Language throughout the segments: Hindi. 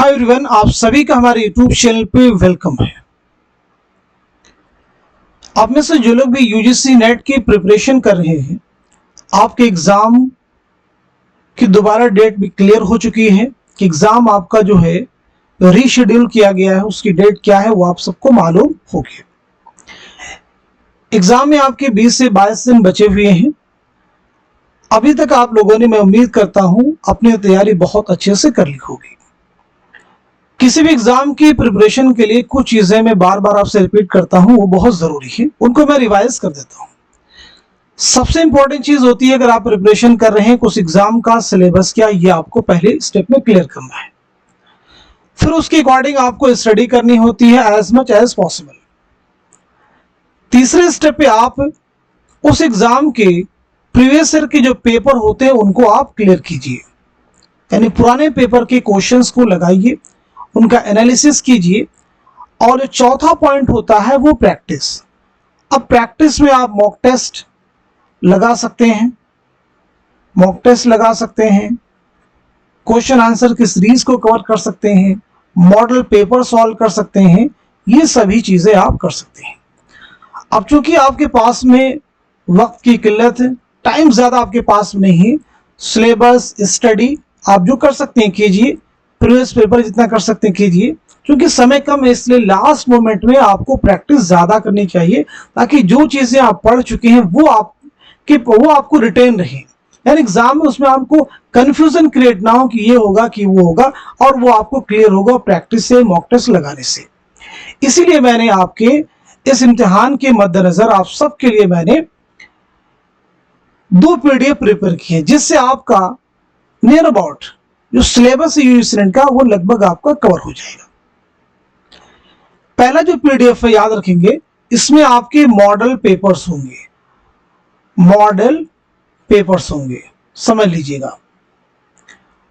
हाय एवरीवन, आप सभी का हमारे यूट्यूब चैनल पे वेलकम है। आप में से जो लोग भी यूजीसी नेट की प्रिपरेशन कर रहे हैं, आपके एग्जाम की दोबारा डेट भी क्लियर हो चुकी है कि एग्जाम आपका जो है रीशेड्यूल किया गया है। उसकी डेट क्या है वो आप सबको मालूम होगी। एग्जाम में आपके 20 से 22 दिन बचे हुए हैं। अभी तक आप लोगों ने, मैं उम्मीद करता हूं, अपनी तैयारी बहुत अच्छे से कर ली होगी। किसी भी एग्जाम की प्रिपरेशन के लिए कुछ चीजें मैं बार बार आपसे रिपीट करता हूं, वो बहुत जरूरी है, उनको मैं रिवाइज कर देता हूं। सबसे इंपॉर्टेंट चीज होती है, अगर आप प्रिपरेशन कर रहे हैं कुछ एग्जाम का सिलेबस क्या, ये आपको पहले स्टेप में क्लियर करना है। फिर उसके अकॉर्डिंग आपको स्टडी करनी होती है एज मच एज पॉसिबल। तीसरे स्टेप पे आप उस एग्जाम के प्रीवियस ईयर के जो पेपर होते हैं उनको आप क्लियर कीजिए, यानी पुराने पेपर के क्वेश्चंस को लगाइए, उनका एनालिसिस कीजिए। और जो चौथा पॉइंट होता है वो प्रैक्टिस। अब प्रैक्टिस में आप मॉक टेस्ट लगा सकते हैं, क्वेश्चन आंसर की सीरीज को कवर कर सकते हैं, मॉडल पेपर सॉल्व कर सकते हैं, ये सभी चीजें आप कर सकते हैं। अब चूंकि आपके पास में वक्त की किल्लत है, टाइम ज्यादा आपके पास में नहीं है, सिलेबस स्टडी आप जो कर सकते हैं कीजिए, प्रीवियस पेपर जितना कर सकते हैं कीजिए। क्योंकि समय कम है इसलिए लास्ट मोमेंट में आपको प्रैक्टिस ज्यादा करनी चाहिए, ताकि जो चीजें आप पढ़ चुके हैं वो आपको रिटेन रहे, यानी एग्जाम में उसमें आपको कंफ्यूजन क्रिएट ना हो कि ये होगा कि वो होगा, और वो आपको क्लियर होगा प्रैक्टिस से, मॉक टेस्ट लगाने से। इसीलिए मैंने आपके इस इम्तिहान के मद्देनजर आप सबके लिए मैंने 2 पीडीएफ प्रिपेयर किए, जिससे आपका नियर अबाउट जो सिलेबस है यूजीसी नेट का वो लगभग आपका कवर हो जाएगा। पहला जो पीडीएफ है याद रखेंगे, इसमें आपके मॉडल पेपर्स होंगे, समझ लीजिएगा।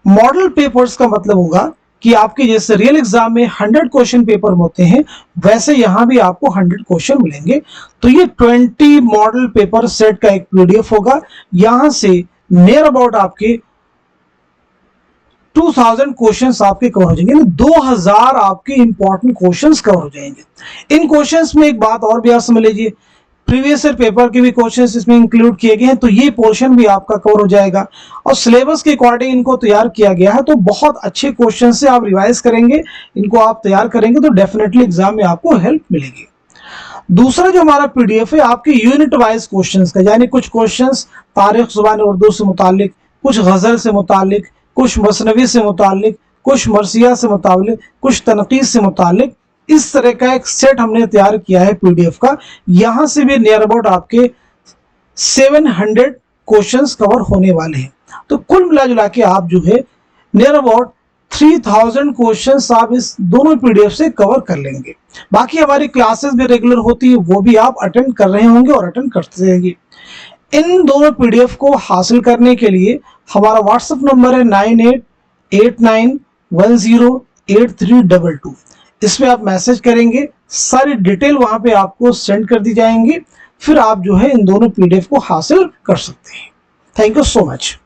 मॉडल पेपर्स का मतलब होगा कि आपके जैसे रियल एग्जाम में 100 क्वेश्चन पेपर होते हैं, वैसे यहां भी आपको 100 क्वेश्चन मिलेंगे। तो ये 20 मॉडल पेपर सेट का एक पीडीएफ होगा। यहां से नियर अबाउट आपके 2000 क्वेश्चंस आपके कवर हो जाएंगे, 2000 आपके इंपॉर्टेंट क्वेश्चंस कवर हो जाएंगे। इन क्वेश्चंस में एक बात और भी आप समझ लीजिए, प्रीवियस ईयर पेपर के भी क्वेश्चंस इसमें इंक्लूड किए गए हैं, तो ये पोर्शन भी आपका कवर हो जाएगा। और सिलेबस के अकॉर्डिंग इनको तैयार किया गया है, तो बहुत अच्छे क्वेश्चन से आप रिवाइज करेंगे, इनको आप तैयार करेंगे तो डेफिनेटली एग्जाम में आपको हेल्प मिलेगी। दूसरा जो हमारा पीडीएफ है आपके यूनिट वाइज क्वेश्चंस का, यानी कुछ क्वेश्चंस तारीख जुबान उर्दू से मुतालिक, कुछ गजल से मुतालिक, कुछ मसनवी से मुतालिक, कुछ मरसिया से मुतालिक, कुछ तनकीद से मुतालिक, इस तरह का एक सेट हमने तैयार किया है पीडीएफ का। यहां से भी नियर अबाउट आपके 700 क्वेश्चंस कवर होने वाले हैं। तो कुल मिला जुला के आप जो है नियर अबाउट 3000 क्वेश्चंस आप इस दोनों पीडीएफ से कवर कर लेंगे। बाकी हमारी क्लासेस भी रेगुलर होती है, वो भी आप अटेंड कर रहे होंगे और अटेंड करते रहेंगे। इन दोनों पीडीएफ को हासिल करने के लिए हमारा व्हाट्सएप नंबर है 9889108322। इसमें आप मैसेज करेंगे, सारी डिटेल वहां पे आपको सेंड कर दी जाएंगी, फिर आप जो है इन दोनों पीडीएफ को हासिल कर सकते हैं। Thank you so much.